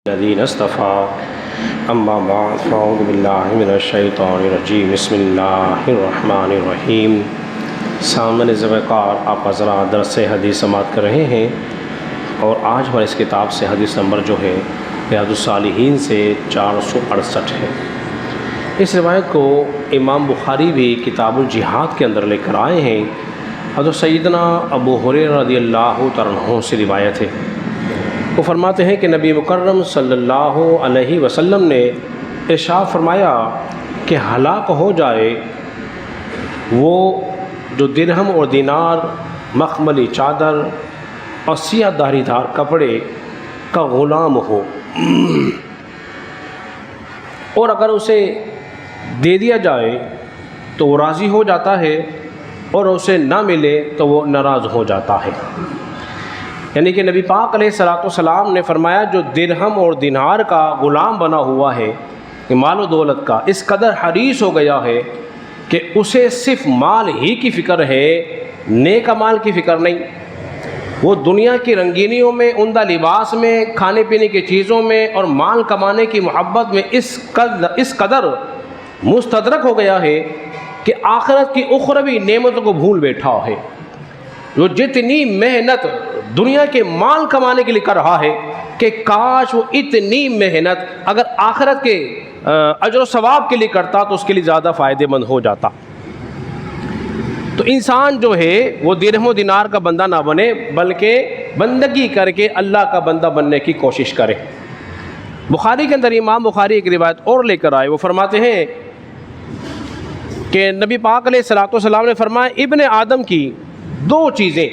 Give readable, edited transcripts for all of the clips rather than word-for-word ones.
الذین اصطفى اما بعد فاعوذ باللہ من الشیطان الرجیم بسم اللہ الرحمن الرحیم۔ سامنے ذوالفقار آپ حضرات درس حدیث سماعت کر رہے ہیں، اور آج ہمارے اس کتاب سے حدیث نمبر جو ہے ریاض الصالحین سے 468 ہے۔ اس روایت کو امام بخاری بھی کتاب الجہاد کے اندر لے کر آئے ہیں۔ حضرت سیدنا ابو ہریرہ رضی اللہ تعالیٰ عنہ سے روایت ہے، وہ فرماتے ہیں کہ نبی مکرم صلی اللہ علیہ وسلم نے ارشاد فرمایا کہ ہلاک ہو جائے وہ جو درہم اور دینار، مخملی چادر اور سیاہ دھاری دار کپڑے کا غلام ہو، اور اگر اسے دے دیا جائے تو وہ راضی ہو جاتا ہے، اور اسے نہ ملے تو وہ ناراض ہو جاتا ہے۔ یعنی کہ نبی پاک علیہ الصلوۃ والسلام نے فرمایا جو درہم اور دینار کا غلام بنا ہوا ہے، مال و دولت کا اس قدر حریص ہو گیا ہے کہ اسے صرف مال ہی کی فکر ہے، نیک مال کی فکر نہیں۔ وہ دنیا کی رنگینیوں میں، عمدہ لباس میں، کھانے پینے کی چیزوں میں اور مال کمانے کی محبت میں اس قدر مستدرک ہو گیا ہے کہ آخرت کی اخروی نعمتوں کو بھول بیٹھا ہے۔ جو جتنی محنت دنیا کے مال کمانے کے لیے کر رہا ہے کہ کاش وہ اتنی محنت اگر آخرت کے اجر و ثواب کے لیے کرتا تو اس کے لیے زیادہ فائدہ مند ہو جاتا۔ تو انسان جو ہے وہ درہم و دینار کا بندہ نہ بنے، بلکہ بندگی کر کے اللہ کا بندہ بننے کی کوشش کرے۔ بخاری کے اندر امام بخاری ایک روایت اور لے کر آئے، وہ فرماتے ہیں کہ نبی پاک علیہ الصلوۃ والسلام نے فرمایا ابن آدم کی دو چیزیں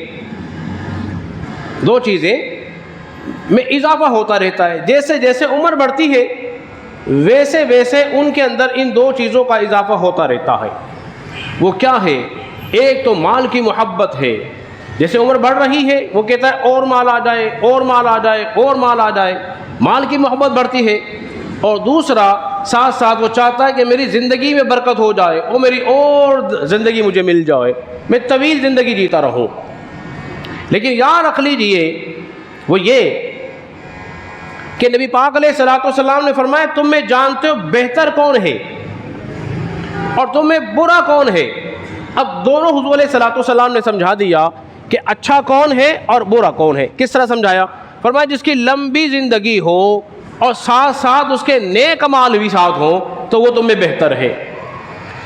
میں اضافہ ہوتا رہتا ہے، جیسے جیسے عمر بڑھتی ہے ویسے ویسے ان کے اندر ان دو چیزوں کا اضافہ ہوتا رہتا ہے۔ وہ کیا ہے؟ ایک تو مال کی محبت ہے، جیسے عمر بڑھ رہی ہے وہ کہتا ہے اور مال آ جائے، اور مال آ جائے، اور مال آ جائے، مال کی محبت بڑھتی ہے۔ اور دوسرا ساتھ ساتھ وہ چاہتا ہے کہ میری زندگی میں برکت ہو جائے، اور میری اور زندگی مجھے مل جائے، میں طویل زندگی جیتا رہوں۔ لیکن یاد رکھ لیجئے وہ یہ کہ نبی پاک علیہ الصلوۃ والسلام نے فرمایا تم میں جانتے ہو بہتر کون ہے اور تم میں برا کون ہے۔ اب دونوں حضور علیہ الصلوۃ والسلام نے سمجھا دیا کہ اچھا کون ہے اور برا کون ہے۔ کس طرح سمجھایا؟ فرمایا جس کی لمبی زندگی ہو اور ساتھ ساتھ اس کے نیک اعمال بھی ساتھ ہوں تو وہ تم میں بہتر ہے۔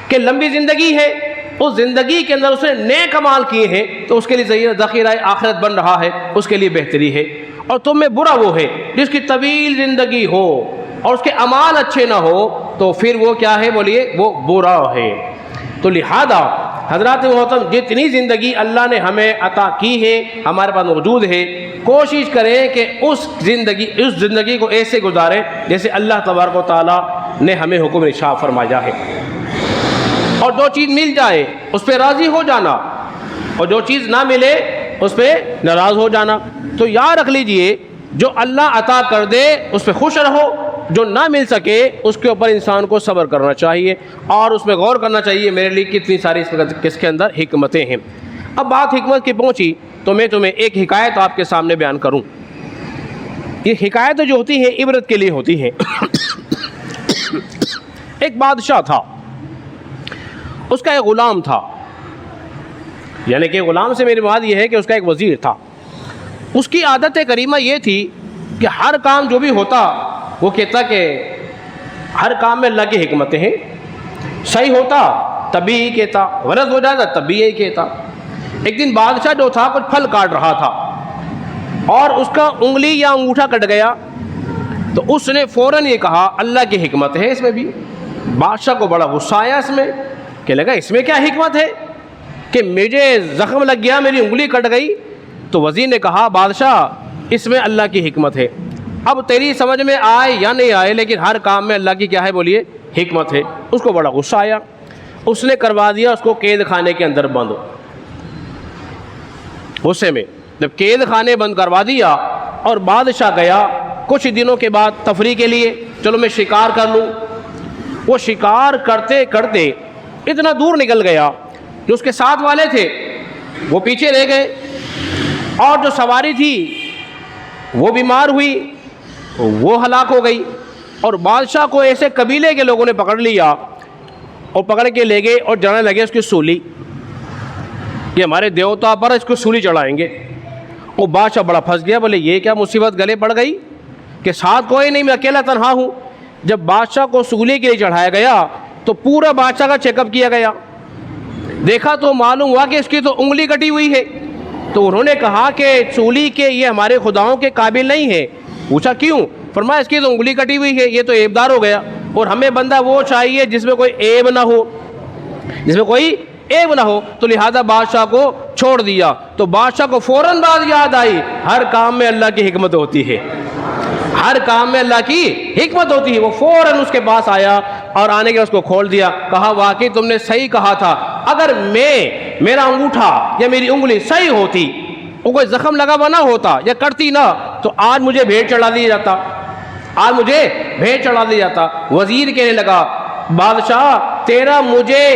کہ لمبی زندگی ہے، اس زندگی کے اندر اس نے نیک اعمال کیے ہیں تو اس کے لیے ذخیرہ آخرت بن رہا ہے، اس کے لیے بہتری ہے۔ اور تم میں برا وہ ہے جس کی طویل زندگی ہو اور اس کے اعمال اچھے نہ ہو تو پھر وہ کیا ہے؟ بولیے وہ برا ہے۔ تو لہذا حضرات محترم جتنی زندگی اللہ نے ہمیں عطا کی ہے، ہمارے پاس موجود ہے، کوشش کریں کہ اس زندگی کو ایسے گزاریں جیسے اللہ تبارک و تعالیٰ نے ہمیں حکم ارشاد فرمایا ہے۔ اور جو چیز مل جائے اس پہ راضی ہو جانا، اور جو چیز نہ ملے اس پہ ناراض ہو جانا۔ تو یاد رکھ لیجئے جو اللہ عطا کر دے اس پہ خوش رہو، جو نہ مل سکے اس کے اوپر انسان کو صبر کرنا چاہیے اور اس میں غور کرنا چاہیے میرے لیے کتنی ساری اس کے اندر حکمتیں ہیں۔ اب بات حکمت کی پہنچی تو میں تمہیں ایک حکایت آپ کے سامنے بیان کروں۔ یہ حکایتیں جو ہوتی ہیں عبرت کے لیے ہوتی ہیں۔ ایک بادشاہ تھا، اس کا ایک غلام تھا، یعنی کہ غلام سے میری مراد یہ ہے کہ اس کا ایک وزیر تھا۔ اس کی عادت کریمہ یہ تھی کہ ہر کام جو بھی ہوتا وہ کہتا کہ ہر کام میں اللہ کی حکمتیں ہیں، صحیح ہوتا تب بھی یہی کہتا، غلط ہو جاتا تب بھی یہی کہتا۔ ایک دن بادشاہ جو تھا کچھ پھل کاٹ رہا تھا اور اس کا انگلی یا انگوٹھا کٹ گیا، تو اس نے فوراً یہ کہا اللہ کی حکمت ہے اس میں بھی۔ بادشاہ کو بڑا غصہ آیا اس میں کہ لگا اس میں کیا حکمت ہے کہ مجھے زخم لگ گیا، میری انگلی کٹ گئی۔ تو وزیر نے کہا بادشاہ اس میں اللہ کی حکمت ہے، اب تیری سمجھ میں آئے یا نہیں آئے لیکن ہر کام میں اللہ کی کیا ہے؟ بولیے حکمت ہے۔ اس کو بڑا غصہ آیا، اس نے کروا دیا اس کو قید خانے کے اندر بند۔ غصے میں جب قید خانے بند کروا دیا اور بادشاہ گیا کچھ دنوں کے بعد تفریح کے لیے، چلو میں شکار کر لوں۔ وہ شکار کرتے کرتے اتنا دور نکل گیا، جو اس کے ساتھ والے تھے وہ پیچھے رہ گئے، اور جو سواری تھی وہ بیمار ہوئی، وہ ہلاک ہو گئی، اور بادشاہ کو ایسے قبیلے کے لوگوں نے پکڑ لیا اور پکڑ کے لے گئے اور جانے لگے اس کی سولی کہ ہمارے دیوتا پر اس کو سولی چڑھائیں گے۔ وہ بادشاہ بڑا پھنس گیا، بولے یہ کیا مصیبت گلے پڑ گئی کہ ساتھ کوئی نہیں، میں اکیلا تنہا ہوں۔ جب بادشاہ کو سولی کے لیے چڑھایا گیا تو پورا بادشاہ کا چیک اپ کیا گیا، دیکھا تو معلوم ہوا کہ اس کی تو انگلی کٹی ہوئی ہے۔ تو انہوں نے کہا کہ سولی کے یہ ہمارے خداؤں کے قابل نہیں ہے۔ پوچھا کیوں؟ فرمایا اس کی تو انگلی کٹی ہوئی ہے، یہ تو عیب دار ہو گیا، اور ہمیں بندہ وہ چاہیے جس میں کوئی عیب نہ ہو، جس میں کوئی عیب نہ ہو۔ تو لہذا بادشاہ کو چھوڑ دیا۔ تو بادشاہ کو فوراً بات یاد آئی، ہر کام میں اللہ کی حکمت ہوتی ہے، ہر کام میں اللہ کی حکمت ہوتی ہے۔ وہ فوراً اس کے پاس آیا اور آنے کے اس کو کھول دیا، کہا واقعی تم نے صحیح کہا تھا، اگر میرا انگوٹھا یا میری انگلی صحیح ہوتی، وہ کوئی زخم لگا ہوا نہ ہوتا یا کٹتی نہ، تو آج مجھے بھیٹ چڑھا دیا جاتا، آج مجھے بھیٹ چڑھا دیا جاتا۔ وزیر کہنے لگا بادشاہ تیرا مجھے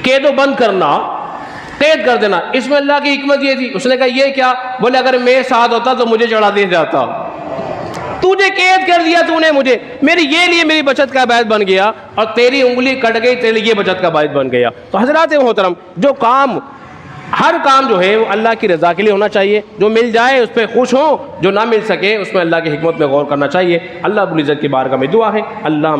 قید و بند کرنا، قید کر دینا، اس میں اللہ کی حکمت یہ تھی۔ اس نے کہا یہ کیا؟ بولے اگر میں ساتھ ہوتا تو مجھے چڑھا دیا جاتا، تجھے قید کر دیا تو نے مجھے، میری یہ لیے میری بچت کا باعث بن گیا، اور تیری انگلی کٹ گئی تیرے لیے بچت کا باعث بن گیا۔ تو حضرات محترم، جو کام، ہر کام جو ہے وہ اللہ کی رضا کے لیے ہونا چاہیے، جو مل جائے اس پہ خوش ہوں، جو نہ مل سکے اس میں اللہ کی حکمت میں غور کرنا چاہیے۔ اللہ رب العزت کی بارگاہ میں دعا ہے، اللہ